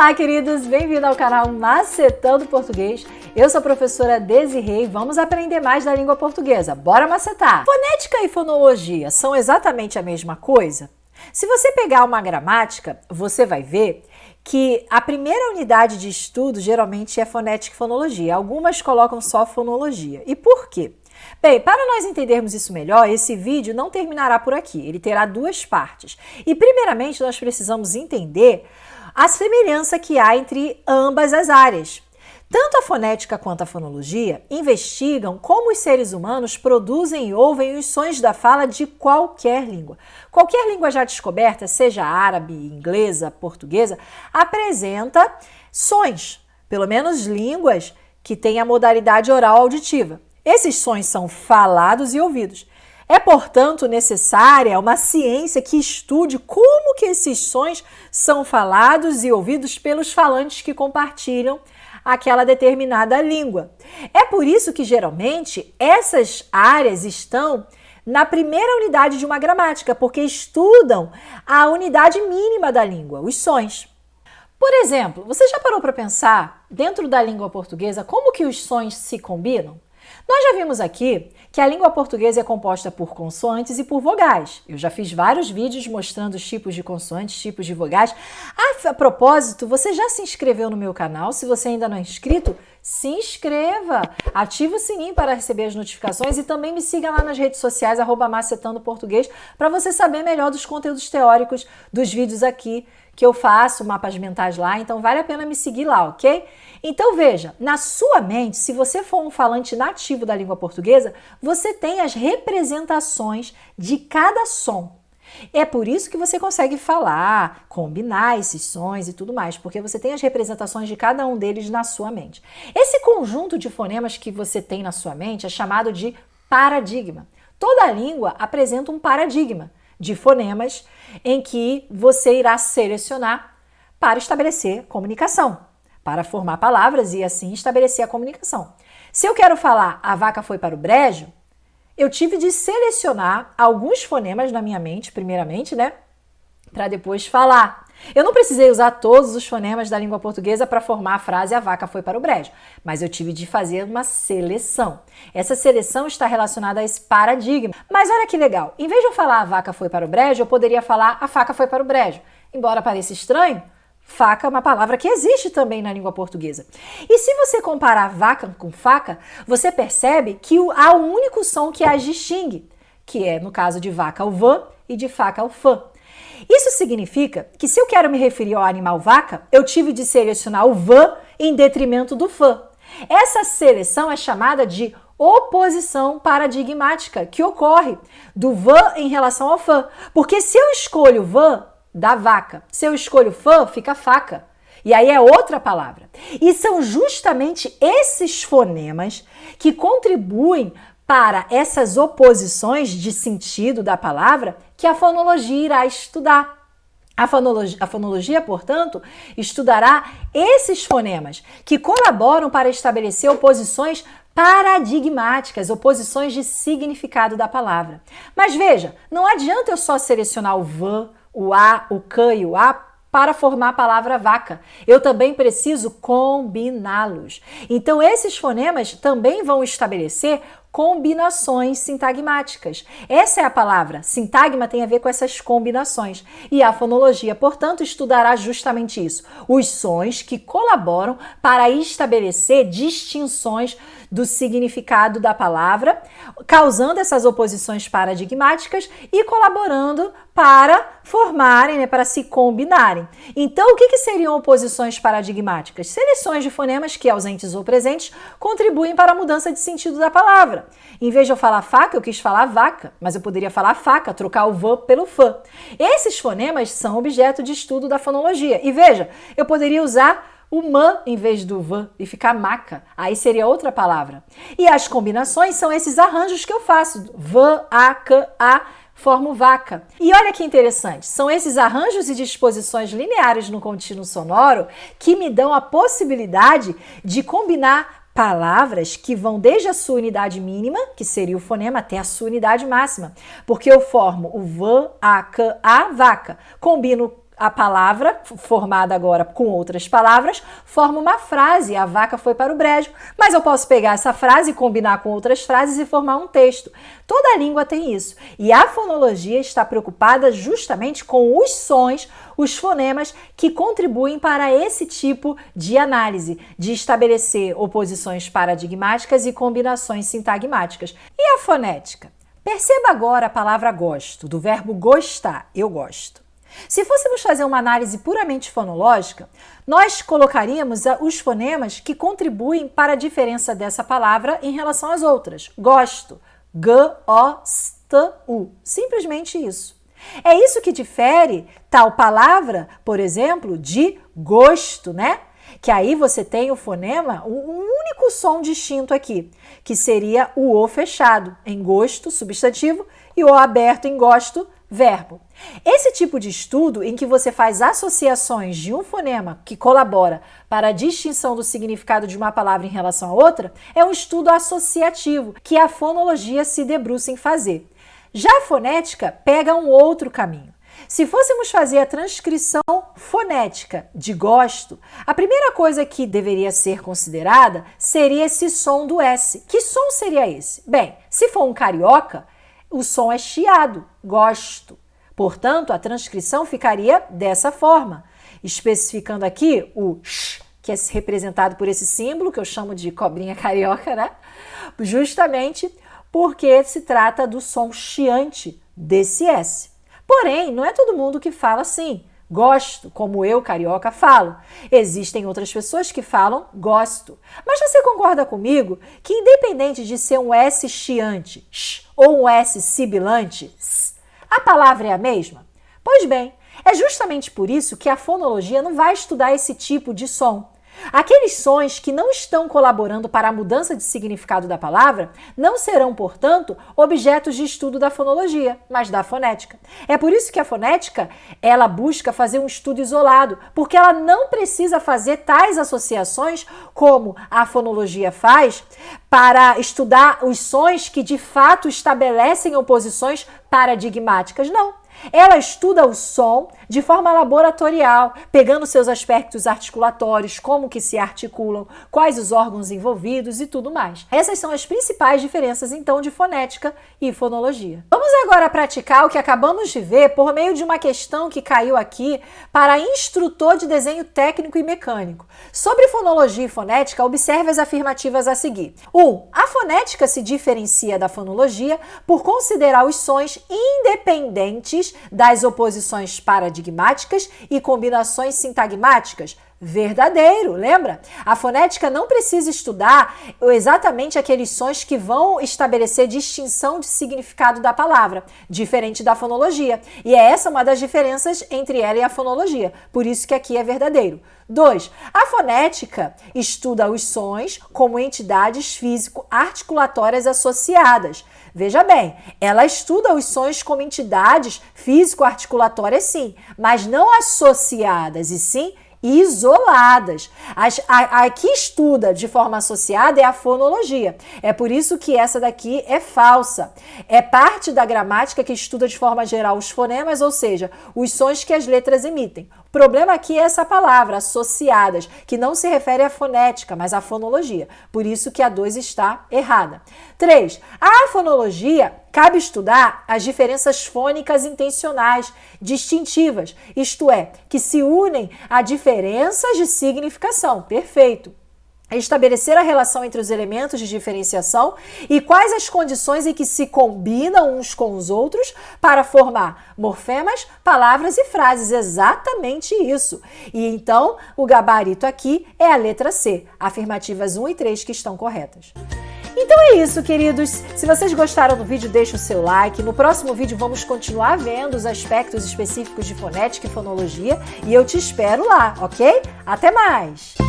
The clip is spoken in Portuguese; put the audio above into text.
Olá, queridos! Bem-vindo ao canal Macetando Português. Eu sou a professora Desirê e vamos aprender mais da língua portuguesa. Bora macetar! Fonética e fonologia são exatamente a mesma coisa? Se você pegar uma gramática, você vai ver que a primeira unidade de estudo geralmente é fonética e fonologia. Algumas colocam só fonologia. E por quê? Bem, para nós entendermos isso melhor, esse vídeo não terminará por aqui. Ele terá duas partes. E primeiramente nós precisamos entender a semelhança que há entre ambas as áreas. Tanto a fonética quanto a fonologia investigam como os seres humanos produzem e ouvem os sons da fala de qualquer língua. Qualquer língua já descoberta, seja árabe, inglesa, portuguesa, apresenta sons, pelo menos línguas que têm a modalidade oral auditiva. Esses sons são falados e ouvidos. É, portanto, necessária uma ciência que estude como que esses sons são falados e ouvidos pelos falantes que compartilham aquela determinada língua. É por isso que, geralmente, essas áreas estão na primeira unidade de uma gramática, porque estudam a unidade mínima da língua, os sons. Por exemplo, você já parou para pensar, dentro da língua portuguesa, como que os sons se combinam? Nós já vimos aqui que a língua portuguesa é composta por consoantes e por vogais. Eu já fiz vários vídeos mostrando os tipos de consoantes, tipos de vogais. A propósito, você já se inscreveu no meu canal? Se você ainda não é inscrito, se inscreva! Ative o sininho para receber as notificações e também me siga lá nas redes sociais, @macetando_português, para você saber melhor dos conteúdos teóricos dos vídeos aqui que eu faço, mapas mentais lá, então vale a pena me seguir lá, ok? Então veja, na sua mente, se você for um falante nativo da língua portuguesa, você tem as representações de cada som. É por isso que você consegue falar, combinar esses sons e tudo mais, porque você tem as representações de cada um deles na sua mente. Esse conjunto de fonemas que você tem na sua mente é chamado de paradigma. Toda língua apresenta um paradigma de fonemas em que você irá selecionar para estabelecer comunicação, para formar palavras e assim estabelecer a comunicação. Se eu quero falar a vaca foi para o brejo, eu tive de selecionar alguns fonemas na minha mente, primeiramente, né? Para depois falar. Eu não precisei usar todos os fonemas da língua portuguesa para formar a frase a vaca foi para o brejo, mas eu tive de fazer uma seleção. Essa seleção está relacionada a esse paradigma. Mas olha que legal, em vez de eu falar a vaca foi para o brejo, eu poderia falar a faca foi para o brejo. Embora pareça estranho, faca é uma palavra que existe também na língua portuguesa. E se você comparar vaca com faca, você percebe que há um único som que as distingue, que é, no caso de vaca, o vã e de faca, o fã. Isso significa que se eu quero me referir ao animal vaca, eu tive de selecionar o vã em detrimento do fã. Essa seleção é chamada de oposição paradigmática, que ocorre do vã em relação ao fã. Porque se eu escolho vã, dá vaca. Se eu escolho fã, fica faca. E aí é outra palavra. E são justamente esses fonemas que contribuem para essas oposições de sentido da palavra que a fonologia irá estudar. A fonologia, portanto, estudará esses fonemas que colaboram para estabelecer oposições paradigmáticas, oposições de significado da palavra. Mas veja, não adianta eu só selecionar o vã, o a, o cã e o a para formar a palavra vaca. Eu também preciso combiná-los. Então, esses fonemas também vão estabelecer combinações sintagmáticas. Essa é a palavra. Sintagma tem a ver com essas combinações. E a fonologia, portanto, estudará justamente isso. Os sons que colaboram para estabelecer distinções do significado da palavra, causando essas oposições paradigmáticas e colaborando para formarem, né, para se combinarem. Então, o que seriam oposições paradigmáticas? Seleções de fonemas que, ausentes ou presentes, contribuem para a mudança de sentido da palavra. Em vez de eu falar faca, eu quis falar vaca, mas eu poderia falar faca, trocar o vã pelo fã. Esses fonemas são objeto de estudo da fonologia. E veja, eu poderia usar o mã em vez do vã e ficar maca. Aí seria outra palavra. E as combinações são esses arranjos que eu faço. Vã, a, cã, a, formo vaca. E olha que interessante, são esses arranjos e disposições lineares no contínuo sonoro que me dão a possibilidade de combinar palavras que vão desde a sua unidade mínima, que seria o fonema, até a sua unidade máxima. Porque eu formo o vã, a, cã, a, vaca. Combino a palavra, formada agora com outras palavras, forma uma frase, a vaca foi para o brejo, mas eu posso pegar essa frase e combinar com outras frases e formar um texto. Toda língua tem isso. E a fonologia está preocupada justamente com os sons, os fonemas que contribuem para esse tipo de análise, de estabelecer oposições paradigmáticas e combinações sintagmáticas. E a fonética? Perceba agora a palavra gosto, do verbo gostar, eu gosto. Se fôssemos fazer uma análise puramente fonológica, nós colocaríamos os fonemas que contribuem para a diferença dessa palavra em relação às outras. Gosto, G-O-S-T-U, simplesmente isso. É isso que difere tal palavra, por exemplo, de gosto, né? Que aí você tem o fonema, um único som distinto aqui, que seria o O fechado, em gosto, substantivo, e o O aberto em gosto, verbo. Esse tipo de estudo em que você faz associações de um fonema que colabora para a distinção do significado de uma palavra em relação a outra, é um estudo associativo, que a fonologia se debruça em fazer. Já a fonética pega um outro caminho. Se fôssemos fazer a transcrição fonética de gosto, a primeira coisa que deveria ser considerada seria esse som do S. Que som seria esse? Bem, se for um carioca, o som é chiado, gosto. Portanto, a transcrição ficaria dessa forma, especificando aqui o sh, que é representado por esse símbolo, que eu chamo de cobrinha carioca, né? Justamente porque se trata do som chiante desse S. Porém, não é todo mundo que fala assim, gosto, como eu, carioca, falo. Existem outras pessoas que falam gosto. Mas você concorda comigo que independente de ser um S chiante sh, ou um S sibilante, s, a palavra é a mesma? Pois bem, é justamente por isso que a fonologia não vai estudar esse tipo de som. Aqueles sons que não estão colaborando para a mudança de significado da palavra não serão, portanto, objetos de estudo da fonologia, mas da fonética. É por isso que a fonética, ela busca fazer um estudo isolado, porque ela não precisa fazer tais associações como a fonologia faz para estudar os sons que de fato estabelecem oposições paradigmáticas, não. Ela estuda o som de forma laboratorial, pegando seus aspectos articulatórios, como que se articulam, quais os órgãos envolvidos e tudo mais. Essas são as principais diferenças, então, de fonética e fonologia. Vamos agora praticar o que acabamos de ver por meio de uma questão que caiu aqui para instrutor de desenho técnico e mecânico. Sobre fonologia e fonética, observe as afirmativas a seguir. 1. A fonética se diferencia da fonologia por considerar os sons independentes das oposições paradigmáticas e combinações sintagmáticas. Verdadeiro, lembra? A fonética não precisa estudar exatamente aqueles sons que vão estabelecer distinção de significado da palavra, diferente da fonologia. E é essa uma das diferenças entre ela e a fonologia, por isso que aqui é verdadeiro. 2. A fonética estuda os sons como entidades físico-articulatórias associadas. Veja bem, ela estuda os sons como entidades físico-articulatórias, sim, mas não associadas, e sim isoladas. A que estuda de forma associada é a fonologia. É por isso que essa daqui é falsa. É parte da gramática que estuda de forma geral os fonemas, ou seja, os sons que as letras emitem. O problema aqui é essa palavra, associadas, que não se refere à fonética, mas à fonologia. Por isso que a 2 está errada. 3. A fonologia cabe estudar as diferenças fônicas intencionais, distintivas, isto é, que se unem a diferenças de significação. Perfeito. Estabelecer a relação entre os elementos de diferenciação e quais as condições em que se combinam uns com os outros para formar morfemas, palavras e frases. Exatamente isso. E então, o gabarito aqui é a letra C, afirmativas 1 e 3 que estão corretas. Então é isso, queridos. Se vocês gostaram do vídeo, deixe o seu like. No próximo vídeo vamos continuar vendo os aspectos específicos de fonética e fonologia e eu te espero lá, ok? Até mais!